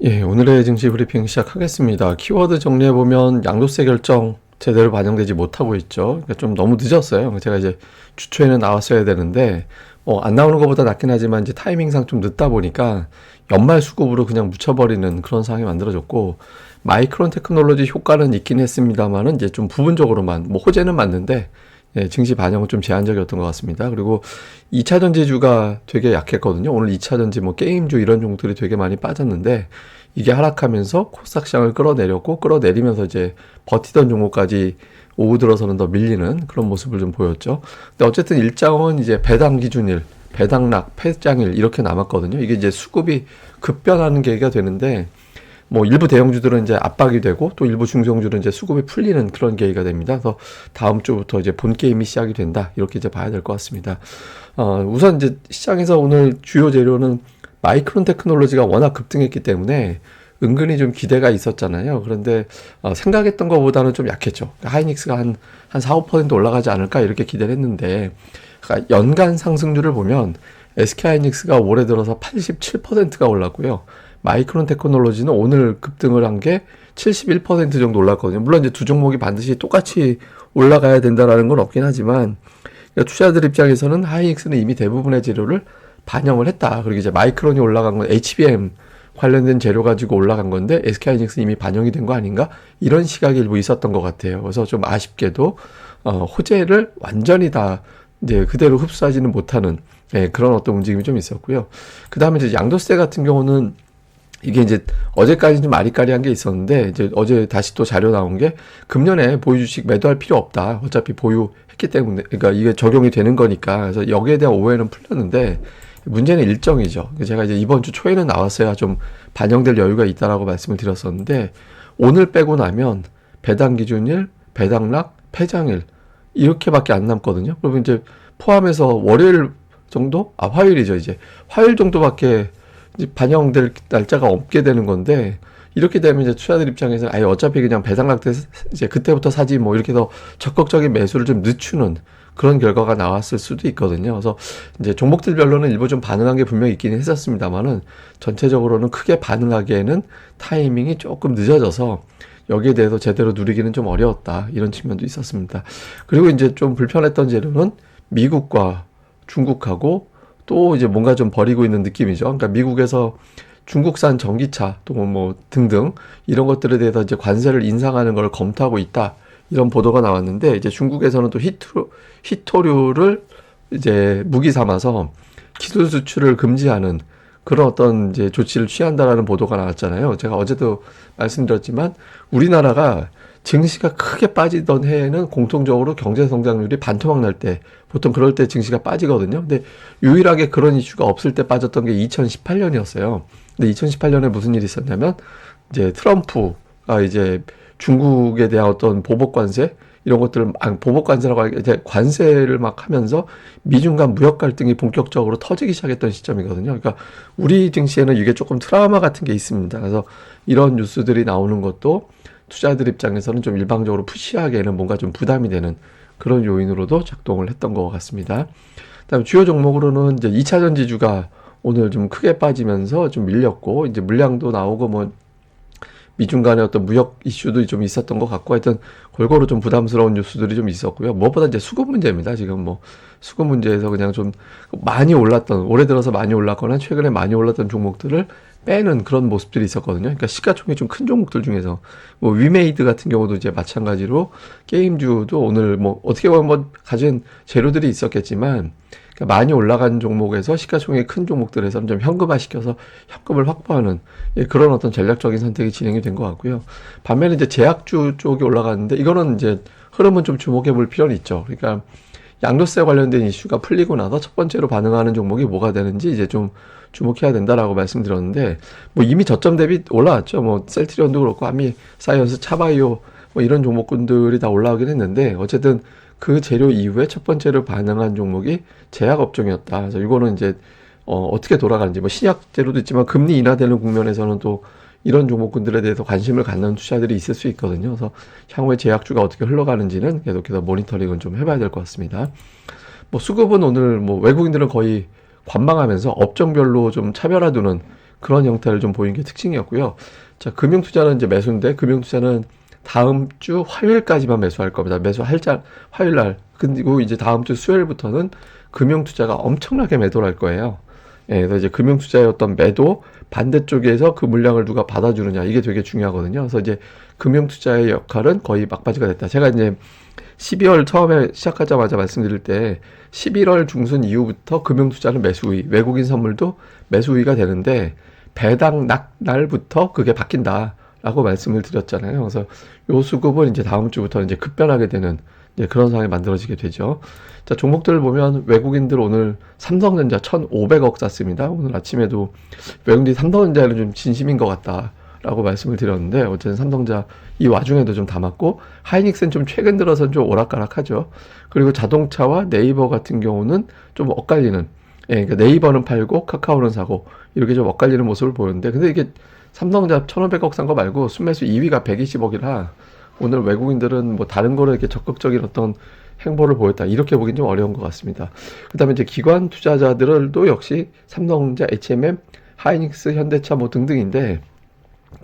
예, 오늘의 증시 브리핑 시작하겠습니다. 키워드 정리해보면 양도세 결정 제대로 반영되지 못하고 있죠. 그러니까 좀 너무 늦었어요. 제가 이제 주초에는 나왔어야 되는데, 안 나오는 것보다 낫긴 하지만 이제 타이밍상 좀 늦다 보니까 연말 수급으로 그냥 묻혀버리는 그런 상황이 만들어졌고, 마이크론 테크놀로지 효과는 있긴 했습니다만은 이제 좀 부분적으로만, 뭐 호재는 맞는데, 예, 증시 반영은 좀 제한적이었던 것 같습니다. 그리고 2차 전지주가 되게 약했거든요. 오늘 2차 전지 뭐 게임주 이런 종들이 되게 많이 빠졌는데 이게 하락하면서 코스닥 시장을 끌어내렸고 끌어내리면서 이제 버티던 종목까지 오후 들어서는 더 밀리는 그런 모습을 좀 보였죠. 근데 어쨌든 일정은 이제 배당 기준일, 배당락, 폐장일 이렇게 남았거든요. 이게 이제 수급이 급변하는 계기가 되는데 뭐 일부 대형주들은 이제 압박이 되고 또 일부 중소형주는 이제 수급이 풀리는 그런 계기가 됩니다. 그래서 다음 주부터 이제 본 게임이 시작이 된다. 이렇게 이제 봐야 될 것 같습니다. 우선 이제 시장에서 오늘 주요 재료는 마이크론 테크놀로지가 워낙 급등했기 때문에 은근히 좀 기대가 있었잖아요. 그런데 생각했던 것보다는 좀 약했죠. 하이닉스가 한 4, 5% 올라가지 않을까 이렇게 기대를 했는데 그러니까 연간 상승률을 보면 SK하이닉스가 올해 들어서 87%가 올랐고요. 마이크론 테크놀로지는 오늘 급등을 한 게 71% 정도 올랐거든요. 물론 이제 두 종목이 반드시 똑같이 올라가야 된다라는 건 없긴 하지만 그러니까 투자자들 입장에서는 하이닉스는 이미 대부분의 재료를 반영을 했다. 그리고 이제 마이크론이 올라간 건 HBM 관련된 재료 가지고 올라간 건데 SK하이닉스는 이미 반영이 된 거 아닌가? 이런 시각이 일부 있었던 것 같아요. 그래서 좀 아쉽게도 호재를 완전히 다 이제 그대로 흡수하지는 못하는 그런 어떤 움직임이 좀 있었고요. 그 다음에 이제 양도세 같은 경우는 이게 이제 어제까지 좀 아리까리한 게 있었는데 이제 어제 다시 또 자료 나온 게 금년에 보유 주식 매도할 필요 없다. 어차피 보유했기 때문에 그러니까 이게 적용이 되는 거니까 그래서 여기에 대한 오해는 풀렸는데 문제는 일정이죠. 제가 이제 이번 주 초에는 나왔어야 좀 반영될 여유가 있다라고 말씀을 드렸었는데 오늘 빼고 나면 배당 기준일, 배당락, 폐장일 이렇게밖에 안 남거든요. 그러면 이제 포함해서 월요일 정도? 화요일이죠. 이제 화요일 정도밖에 이제 반영될 날짜가 없게 되는 건데 이렇게 되면 이제 투자들 입장에서 아예 어차피 그냥 배당락 때 이제 그때부터 사지 뭐 이렇게 해서 적극적인 매수를 좀 늦추는 그런 결과가 나왔을 수도 있거든요. 그래서 이제 종목들별로는 일부 좀 반응한 게 분명히 있긴 했었습니다만은 전체적으로는 크게 반응하기에는 타이밍이 조금 늦어져서 여기에 대해서 제대로 누리기는 좀 어려웠다. 이런 측면도 있었습니다. 그리고 이제 좀 불편했던 재료는 미국과 중국하고 또 이제 뭔가 좀 버리고 있는 느낌이죠. 그러니까 미국에서 중국산 전기차 또 뭐 등등 이런 것들에 대해서 이제 관세를 인상하는 걸 검토하고 있다. 이런 보도가 나왔는데 이제 중국에서는 또 히토류를 이제 무기 삼아서 기술 수출을 금지하는 그런 어떤 이제 조치를 취한다라는 보도가 나왔잖아요. 제가 어제도 말씀드렸지만 우리나라가 증시가 크게 빠지던 해에는 공통적으로 경제 성장률이 반토막 날 때 보통 그럴 때 증시가 빠지거든요. 근데 유일하게 그런 이슈가 없을 때 빠졌던 게 2018년이었어요. 근데 2018년에 무슨 일이 있었냐면 이제 트럼프가 이제 중국에 대한 어떤 보복 관세 이런 것들을 보복 관세라고 하기 이제 관세를 막 하면서 미중 간 무역 갈등이 본격적으로 터지기 시작했던 시점이거든요. 그러니까 우리 증시에는 이게 조금 트라우마 같은 게 있습니다. 그래서 이런 뉴스들이 나오는 것도 투자들 입장에서는 좀 일방적으로 푸시하기에는 뭔가 좀 부담이 되는 그런 요인으로도 작동을 했던 것 같습니다. 그다음 주요 종목으로는 이제 2차 전지주가 오늘 좀 크게 빠지면서 좀 밀렸고 이제 물량도 나오고 뭐 미중 간의 어떤 무역 이슈도 좀 있었던 것 같고 하여튼 골고루 좀 부담스러운 뉴스들이 좀 있었고요. 무엇보다 이제 수급 문제입니다. 지금 뭐 수급 문제에서 그냥 좀 많이 올랐던 올해 들어서 많이 올랐거나 최근에 많이 올랐던 종목들을 빼는 그런 모습들이 있었거든요. 그러니까 시가총액 좀 큰 종목들 중에서 뭐 위메이드 같은 경우도 이제 마찬가지로 게임주도 오늘 뭐 어떻게 보면 뭐 가진 재료들이 있었겠지만 그러니까 많이 올라간 종목에서 시가총액 큰 종목들에서는 좀 현금화시켜서 현금을 확보하는 그런 어떤 전략적인 선택이 진행이 된 것 같고요. 반면에 이제 제약주 쪽이 올라갔는데 이거는 이제 흐름은 좀 주목해 볼 필요는 있죠. 그러니까 양도세 관련된 이슈가 풀리고 나서 첫 번째로 반응하는 종목이 뭐가 되는지 이제 좀 주목해야 된다라고 말씀드렸는데 뭐 이미 저점 대비 올라왔죠. 뭐 셀트리온도 그렇고 한미사이언스, 차바이오 뭐 이런 종목군들이 다 올라오긴 했는데 어쨌든 그 재료 이후에 첫 번째로 반응한 종목이 제약 업종이었다. 그래서 이거는 이제 어떻게 돌아가는지 뭐 신약 재료도 있지만 금리 인하되는 국면에서는 또 이런 종목군들에 대해서 관심을 갖는 투자들이 있을 수 있거든요. 그래서 향후에 제약주가 어떻게 흘러가는지는 계속해서 모니터링은 좀 해봐야 될 것 같습니다. 뭐 수급은 오늘 뭐 외국인들은 거의 관망하면서 업종별로 좀 차별화 두는 그런 형태를 좀 보이는 게 특징이었고요. 자, 금융투자는 이제 매수인데, 금융투자는 다음 주 화요일까지만 매수할 겁니다. 화요일 날. 그리고 이제 다음 주 수요일부터는 금융투자가 엄청나게 매도를 할 거예요. 예, 그래서 이제 금융투자의 어떤 매도 반대쪽에서 그 물량을 누가 받아주느냐, 이게 되게 중요하거든요. 그래서 이제 금융투자의 역할은 거의 막바지가 됐다. 제가 이제 12월 처음에 시작하자마자 말씀드릴 때 11월 중순 이후부터 금융투자는 매수 우위, 외국인 선물도 매수 우위가 되는데 배당 날부터 그게 바뀐다라고 말씀을 드렸잖아요. 그래서 요 수급은 이제 다음 주부터는 이제 급변하게 되는 이제 그런 상황이 만들어지게 되죠. 자, 종목들을 보면 외국인들 오늘 삼성전자 1,500억 샀습니다. 오늘 아침에도 외국인들이 삼성전자에는 좀 진심인 것 같다라고 말씀을 드렸는데 어쨌든 삼성전자 이 와중에도 좀 담았고 하이닉스는 좀 최근 들어서는 좀 오락가락하죠. 그리고 자동차와 네이버 같은 경우는 좀 엇갈리는, 예, 그러니까 네이버는 팔고 카카오는 사고 이렇게 좀 엇갈리는 모습을 보였는데 근데 이게 삼성전자 1,500억 산 거 말고 순매수 2위가 120억이라 오늘 외국인들은 뭐 다른 거로 이렇게 적극적인 어떤 행보를 보였다, 이렇게 보긴 좀 어려운 것 같습니다. 그 다음에 이제 기관 투자자들도 역시 삼성전자, HMM, 하이닉스, 현대차 뭐 등등인데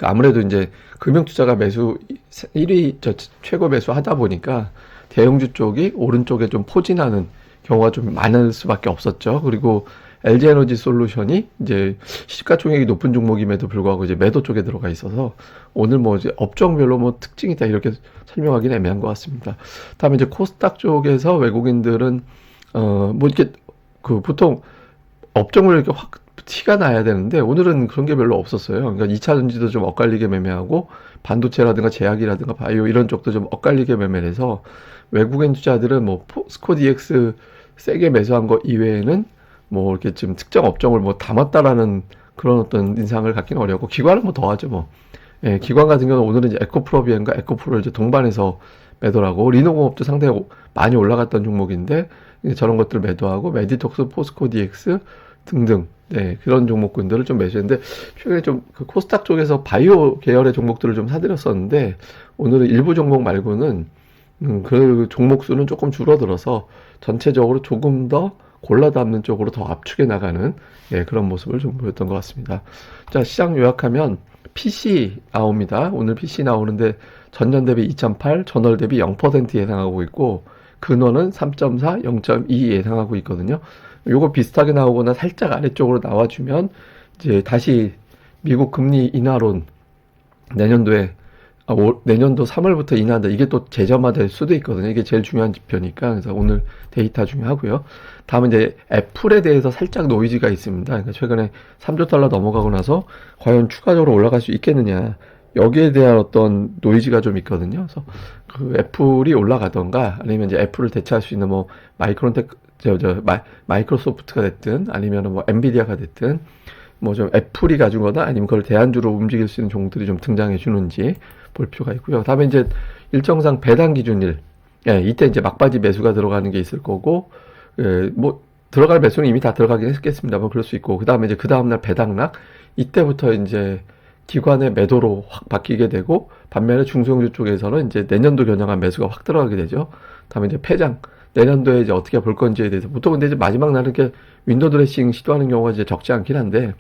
아무래도 이제 금융투자가 매수 1위 최고 매수 하다 보니까 대형주 쪽이 오른쪽에 좀 포진하는 경우가 좀 많을 수밖에 없었죠. 그리고 LG에너지 솔루션이 이제 시가총액이 높은 종목임에도 불구하고 이제 매도 쪽에 들어가 있어서 오늘 뭐 이제 업종별로 뭐 특징이 있다, 이렇게 설명하기는 애매한 것 같습니다. 다음에 이제 코스닥 쪽에서 외국인들은 뭐 이렇게 그 보통 업종을 이렇게 확 티가 나야 되는데 오늘은 그런 게 별로 없었어요. 그러니까 2차 전지도 좀 엇갈리게 매매하고 반도체라든가 제약이라든가 바이오 이런 쪽도 좀 엇갈리게 매매를 해서 외국인 투자들은 뭐 포스코 DX 세게 매수한 거 이외에는 뭐 이렇게 지금 특정 업종을 뭐 담았다라는 그런 어떤 인상을 갖기는 어렵고 기관은 뭐 더하죠 뭐. 예, 기관 같은 경우는 오늘은 이제 에코프로비엔과 에코프로를 이제 동반해서 매도하고 리노공업도 상당히 많이 올라갔던 종목인데 저런 것들을 매도하고 메디톡스, 포스코 DX 등등, 네, 그런 종목군들을 좀 매수했는데 최근에 좀 그 코스닥 쪽에서 바이오 계열의 종목들을 좀 사들였었는데 오늘은 일부 종목 말고는 그 종목 수는 조금 줄어들어서 전체적으로 조금 더 골라 담는 쪽으로 더 압축해 나가는, 예, 그런 모습을 좀 보였던 것 같습니다. 자, 시장 요약하면 PC 나옵니다. 오늘 PC 나오는데 전년 대비 2.8, 전월 대비 0% 예상하고 있고 근원은 3.4, 0.2 예상하고 있거든요. 요거 비슷하게 나오거나 살짝 아래쪽으로 나와주면 이제 다시 미국 금리 인하론 내년도에 내년도 3월부터 인하한다. 이게 또 재점화될 수도 있거든요. 이게 제일 중요한 지표니까. 그래서 오늘 데이터 중요하고요. 다음은 이제 애플에 대해서 살짝 노이즈가 있습니다. 그러니까 최근에 3조 달러 넘어가고 나서 과연 추가적으로 올라갈 수 있겠느냐. 여기에 대한 어떤 노이즈가 좀 있거든요. 그래서 그 애플이 올라가던가 아니면 이제 애플을 대체할 수 있는 뭐 마이크로소프트가 됐든 아니면 뭐 엔비디아가 됐든 뭐 좀 애플이 가지거나 아니면 그걸 대안주로 움직일 수 있는 종들이 좀 등장해 주는지 볼 필요가 있고요. 다음에 이제 일정상 배당 기준일, 예, 이때 이제 막바지 매수가 들어가는 게 있을 거고, 예, 뭐 들어갈 매수는 이미 다 들어가긴 했겠습니다만 그럴 수 있고, 그 다음에 이제 그 다음날 배당락, 이때부터 이제 기관의 매도로 확 바뀌게 되고, 반면에 중소형주 쪽에서는 이제 내년도 겨냥한 매수가 확 들어가게 되죠. 다음에 이제 폐장, 내년도에 이제 어떻게 볼 건지에 대해서 보통 근데 이제 마지막 날은 이렇게 윈도우 드레싱 시도하는 경우가 이제 적지 않긴 한데,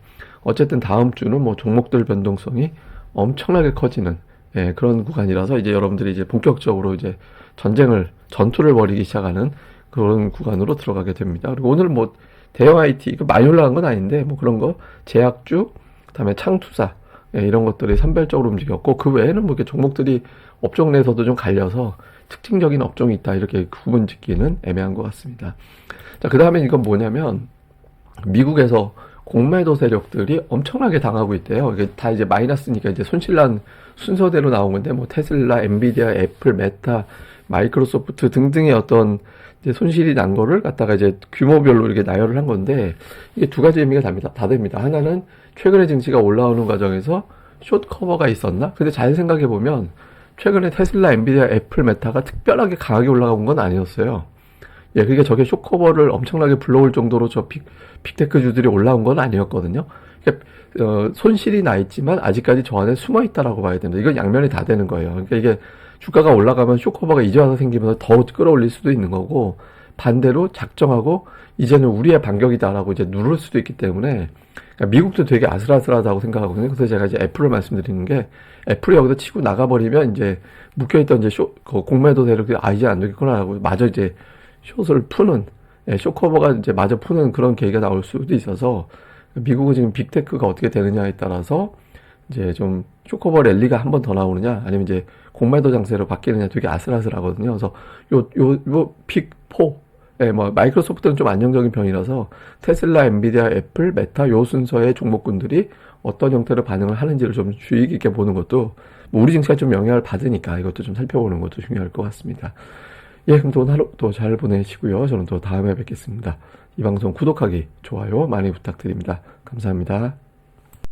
어쨌든 다음 주는 뭐 종목들 변동성이 엄청나게 커지는, 예, 그런 구간이라서 이제 여러분들이 이제 본격적으로 이제 전투를 벌이기 시작하는 그런 구간으로 들어가게 됩니다. 그리고 오늘 뭐 대형 IT 많이 올라간 건 아닌데 뭐 그런 거 제약주, 그다음에 창투사, 예, 이런 것들이 선별적으로 움직였고 그 외에는 뭐 이렇게 종목들이 업종 내에서도 좀 갈려서 특징적인 업종이 있다 이렇게 구분 짓기는 애매한 것 같습니다. 자, 그 다음에 이건 뭐냐면 미국에서 공매도 세력들이 엄청나게 당하고 있대요. 이게 다 이제 마이너스니까 이제 손실난 순서대로 나온 건데, 뭐 테슬라, 엔비디아, 애플, 메타, 마이크로소프트 등등의 어떤 이제 손실이 난 거를 갖다가 이제 규모별로 이렇게 나열을 한 건데, 이게 두 가지 의미가 다 됩니다. 하나는 최근에 증시가 올라오는 과정에서 숏 커버가 있었나? 근데 잘 생각해 보면 최근에 테슬라, 엔비디아, 애플, 메타가 특별하게 강하게 올라간 건 아니었어요. 예, 그러니까 저게 숏커버를 엄청나게 불러올 정도로 저 빅테크주들이 올라온 건 아니었거든요. 그러니까 손실이 나 있지만 아직까지 저 안에 숨어 있다라고 봐야 됩니다. 이건 양면이 다 되는 거예요. 그러니까 이게 주가가 올라가면 숏커버가 이제 와서 생기면서 더 끌어올릴 수도 있는 거고, 반대로 작정하고 이제는 우리의 반격이다라고 이제 누를 수도 있기 때문에 그러니까 미국도 되게 아슬아슬하다고 생각하거든요. 그래서 제가 이제 애플을 말씀드리는 게 애플이 여기서 치고 나가버리면 이제 묶여있던 이제 그 공매도대로 이제 안 되겠구나 하고 마저 이제 숏을 푸는 숏커버가 이제 마저 푸는 그런 계기가 나올 수도 있어서 미국은 지금 빅테크가 어떻게 되느냐에 따라서 이제 좀 숏커버 랠리가 한 번 더 나오느냐 아니면 이제 공매도 장세로 바뀌느냐 되게 아슬아슬하거든요. 그래서 요 픽4 뭐 마이크로소프트는 좀 안정적인 편이라서 테슬라, 엔비디아, 애플, 메타 요 순서의 종목군들이 어떤 형태로 반응을 하는지를 좀 주의 깊게 보는 것도 뭐 우리 증시가 좀 영향을 받으니까 이것도 좀 살펴보는 것도 중요할 것 같습니다. 예, 그럼 또 오늘 하루 또 잘 보내시고요. 저는 또 다음에 뵙겠습니다. 이 방송 구독하기, 좋아요 많이 부탁드립니다. 감사합니다.